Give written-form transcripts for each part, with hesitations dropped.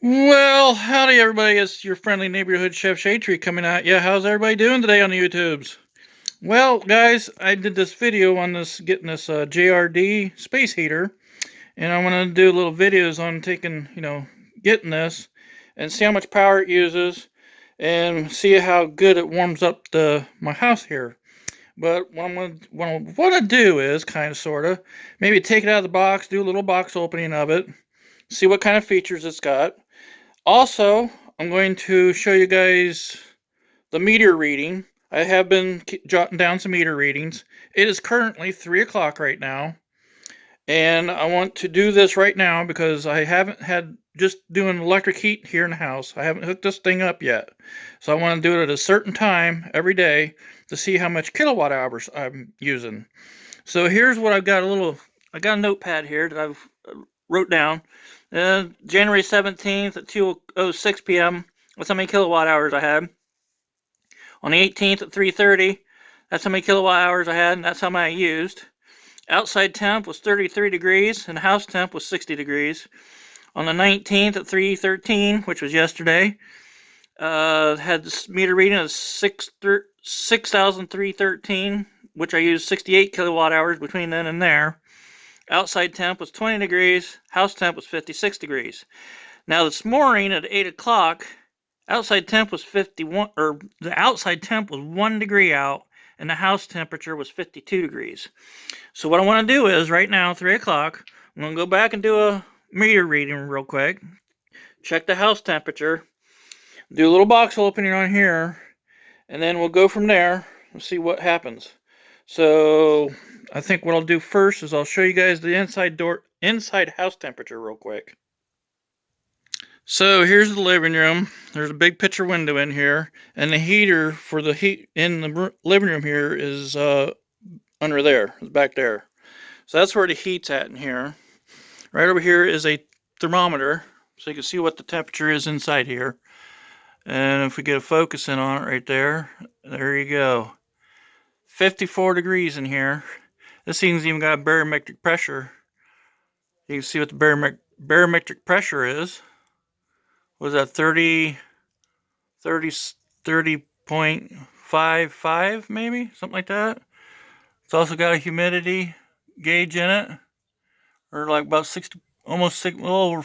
Well, howdy everybody, it's your friendly neighborhood Chef Shade coming at ya. How's everybody doing today on the YouTubes? Well, guys, I did this video on getting this JRD space heater, and I want to do little videos on getting this, and see how much power it uses, and see how good it warms up my house here. But what I want to do is maybe take it out of the box, do a little box opening of it, see what kind of features it's got. Also, I'm going to show you guys the meter reading. I have been jotting down some meter readings. It is currently 3 o'clock right now, and I want to do this right now because I haven't had just doing electric heat here in the house. I haven't hooked this thing up yet. So I want to do it at a certain time every day to see how much kilowatt hours I'm using. So here's what I've got I got a notepad here that I've wrote down. January 17th at 2:06 p.m. That's how many kilowatt hours I had. On the 18th at 3:30, that's how many kilowatt hours I had, and that's how many I used. Outside temp was 33 degrees, and house temp was 60 degrees. On the 19th at 3:13, which was yesterday, had this meter reading of 6,313, which I used 68 kilowatt hours between then and there. Outside temp was 20 degrees. House temp was 56 degrees. Now this morning at 8 o'clock, outside temp was 51, or the outside temp was 1 degree out, and the house temperature was 52 degrees. So what I want to do is, right now, 3 o'clock, I'm going to go back and do a meter reading real quick. Check the house temperature. Do a little box opening on here, and then we'll go from there and see what happens. So I think what I'll do first is I'll show you guys the inside house temperature real quick. So here's the living room. There's a big picture window in here, and the heater for the heat in the living room here is under there, it's back there. So that's where the heat's at in here. Right over here is a thermometer, so you can see what the temperature is inside here. And if we get a focus in on it right there, there you go. 54 degrees in here. This thing's even got barometric pressure. You can see what the barometric pressure is. Was that 30.55 maybe? Something like that. It's also got a humidity gauge in it. Or like about 60, almost 60, well,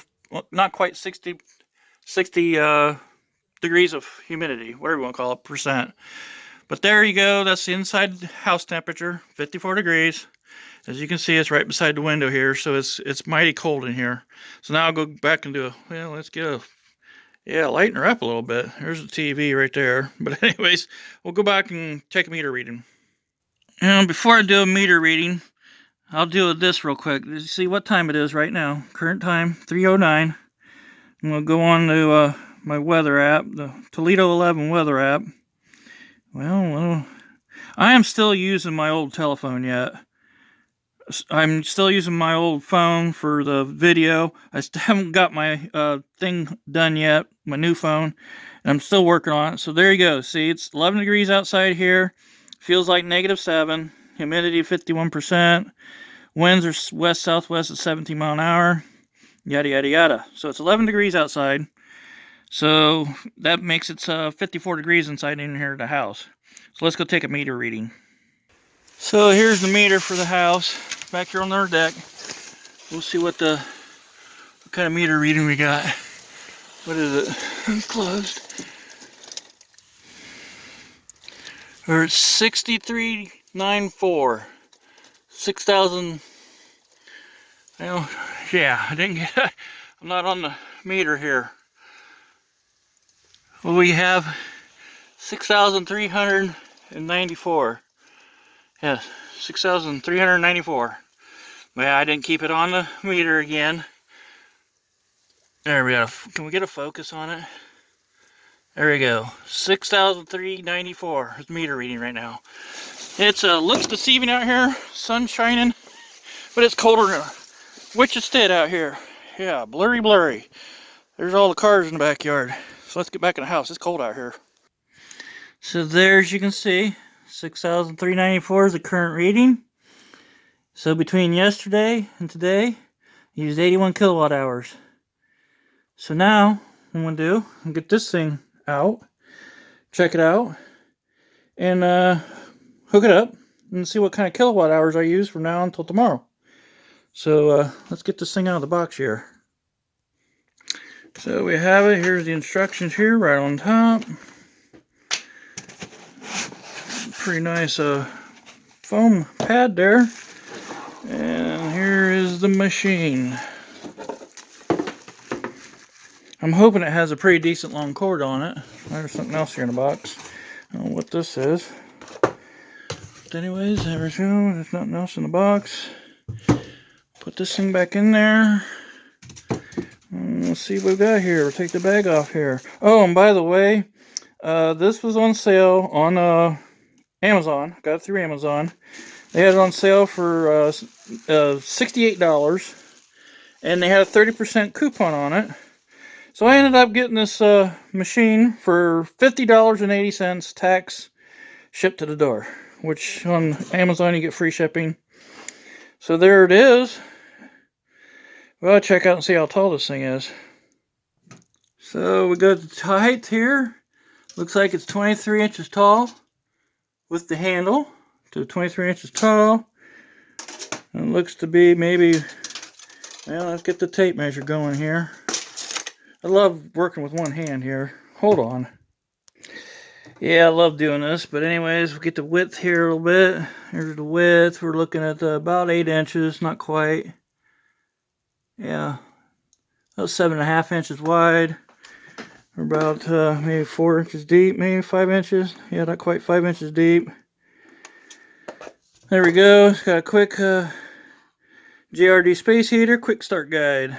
not quite 60 degrees of humidity, whatever you want to call it, percent. But there you go, that's the inside house temperature, 54 degrees. As you can see, it's right beside the window here, so it's mighty cold in here. So now I'll go back and lighten her up a little bit. There's the TV right there. But anyways, we'll go back and take a meter reading. And before I do a meter reading, I'll do this real quick. You see what time it is right now. Current time, 3:09. I'm going to go on to my weather app, the Toledo 11 weather app. Well, I am still using my old telephone yet. I'm still using my old phone for the video. I still haven't got my thing done yet, my new phone, and I'm still working on it. So there you go. See, it's 11 degrees outside here. Feels like -7. Humidity 51%. Winds are west-southwest at 17 miles an hour. Yada, yada, yada. So it's 11 degrees outside. So that makes it 54 degrees inside in here at the house. So let's go take a meter reading. So here's the meter for the house. Back here on our deck. We'll see what kind of meter reading we got. What is it? It's closed. We're at 63.94. 6,000. Yeah, I didn't get. I'm not on the meter here. Well, we have 6,394. Yes, 6,394. Well, I didn't keep it on the meter again. There we go. Can we get a focus on it? There we go. 6,394 is meter reading right now. It's looks deceiving out here. Sun's shining, but it's colder than a witch's tit out here. Yeah, blurry. There's all the cars in the backyard. So let's get back in the house. It's cold out here. So there, as you can see, 6,394 is the current reading. So between yesterday and today, I used 81 kilowatt hours. So now, I'm going to do is get this thing out, check it out, and hook it up and see what kind of kilowatt hours I use from now until tomorrow. So let's get this thing out of the box here. So we have it. Here's the instructions here right on top. Pretty nice foam pad there. And here is the machine. I'm hoping it has a pretty decent long cord on it. There's something else here in the box. I don't know what this is. But anyways, there we go. There's nothing else in the box. Put this thing back in there. And let's see what we've got here. We'll take the bag off here. Oh, and by the way, this was on sale on Amazon. Got it through Amazon. They had it on sale for $68. And they had a 30% coupon on it. So I ended up getting this machine for $50.80 tax shipped to the door. Which on Amazon you get free shipping. So there it is. Well, I'll check out and see how tall this thing is. So we got the height here. Looks like it's 23 inches tall with the handle. So 23 inches tall. And it looks to be maybe, well, let's get the tape measure going here. I love working with one hand here. Hold on. Yeah, I love doing this. But anyways, we'll get the width here a little bit. Here's the width. We're looking at about 8 inches. Not quite. Yeah. About 7.5 inches wide. We're about maybe 4 inches deep. Maybe 5 inches. Yeah, not quite 5 inches deep. There we go. It's got a quick JRD space heater. Quick start guide.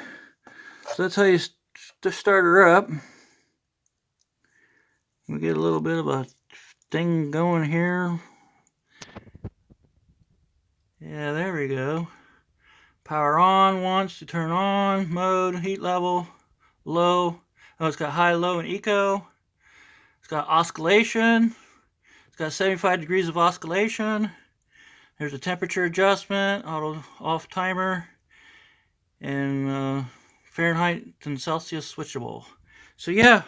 So that's how you start her up. We get a little bit of a thing going here. Yeah, there we go. Power on once to turn on. Mode, heat level, low. Oh, it's got high, low, and eco. It's got oscillation. It's got 75 degrees of oscillation. There's a temperature adjustment, auto off timer, and Fahrenheit and Celsius switchable. So yeah.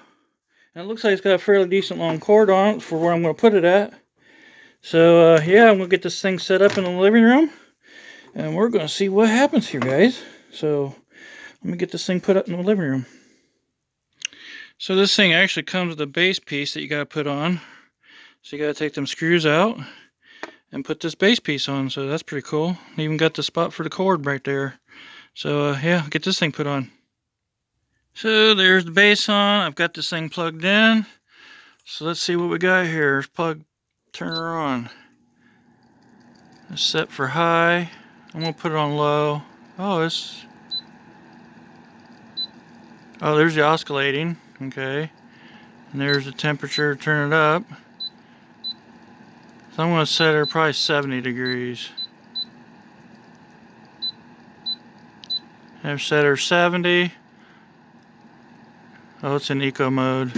And it looks like it's got a fairly decent long cord on it for where I'm going to put it at. So, yeah, I'm going to get this thing set up in the living room. And we're going to see what happens here, guys. So, let me get this thing put up in the living room. So, this thing actually comes with a base piece that you got to put on. So, you got to take them screws out and put this base piece on. So, that's pretty cool. Even got the spot for the cord right there. So, yeah, get this thing put on. So there's the base on. I've got this thing plugged in. So let's see what we got here. Let's plug, turn her on. It's set for high. I'm gonna put it on low. Oh, there's the oscillating. Okay. And there's the temperature. Turn it up. So I'm gonna set her probably 70 degrees. I've set her 70. Oh, it's in eco mode.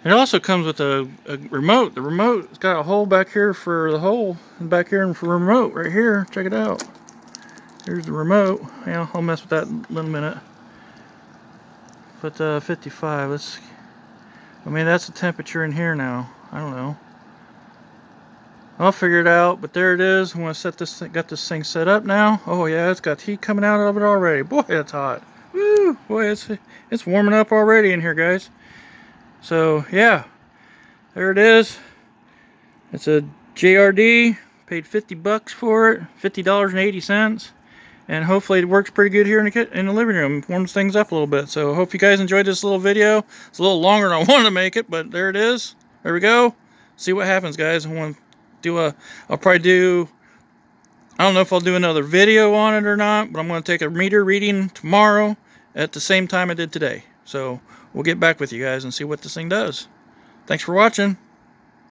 It also comes with a remote. The remote's got a hole back here for the hole, and back here for the remote right here. Check it out. Here's the remote. Yeah, I'll mess with that in a little minute. But 55. I mean, that's the temperature in here now. I don't know. I'll figure it out, but there it is. I'm gonna set this. Got this thing set up now. Oh yeah, it's got heat coming out of it already. Boy, it's hot. Woo! Boy, it's warming up already in here, guys. So yeah, there it is. It's a JRD. Paid $50 for it. $50.80, and hopefully it works pretty good here in the living room. Warms things up a little bit. So hope you guys enjoyed this little video. It's a little longer than I wanted to make it, but there it is. There we go. See what happens, guys. I'll probably do, I don't know if I'll do another video on it or not, but I'm going to take a meter reading tomorrow at the same time I did today. So we'll get back with you guys and see what this thing does. Thanks for watching.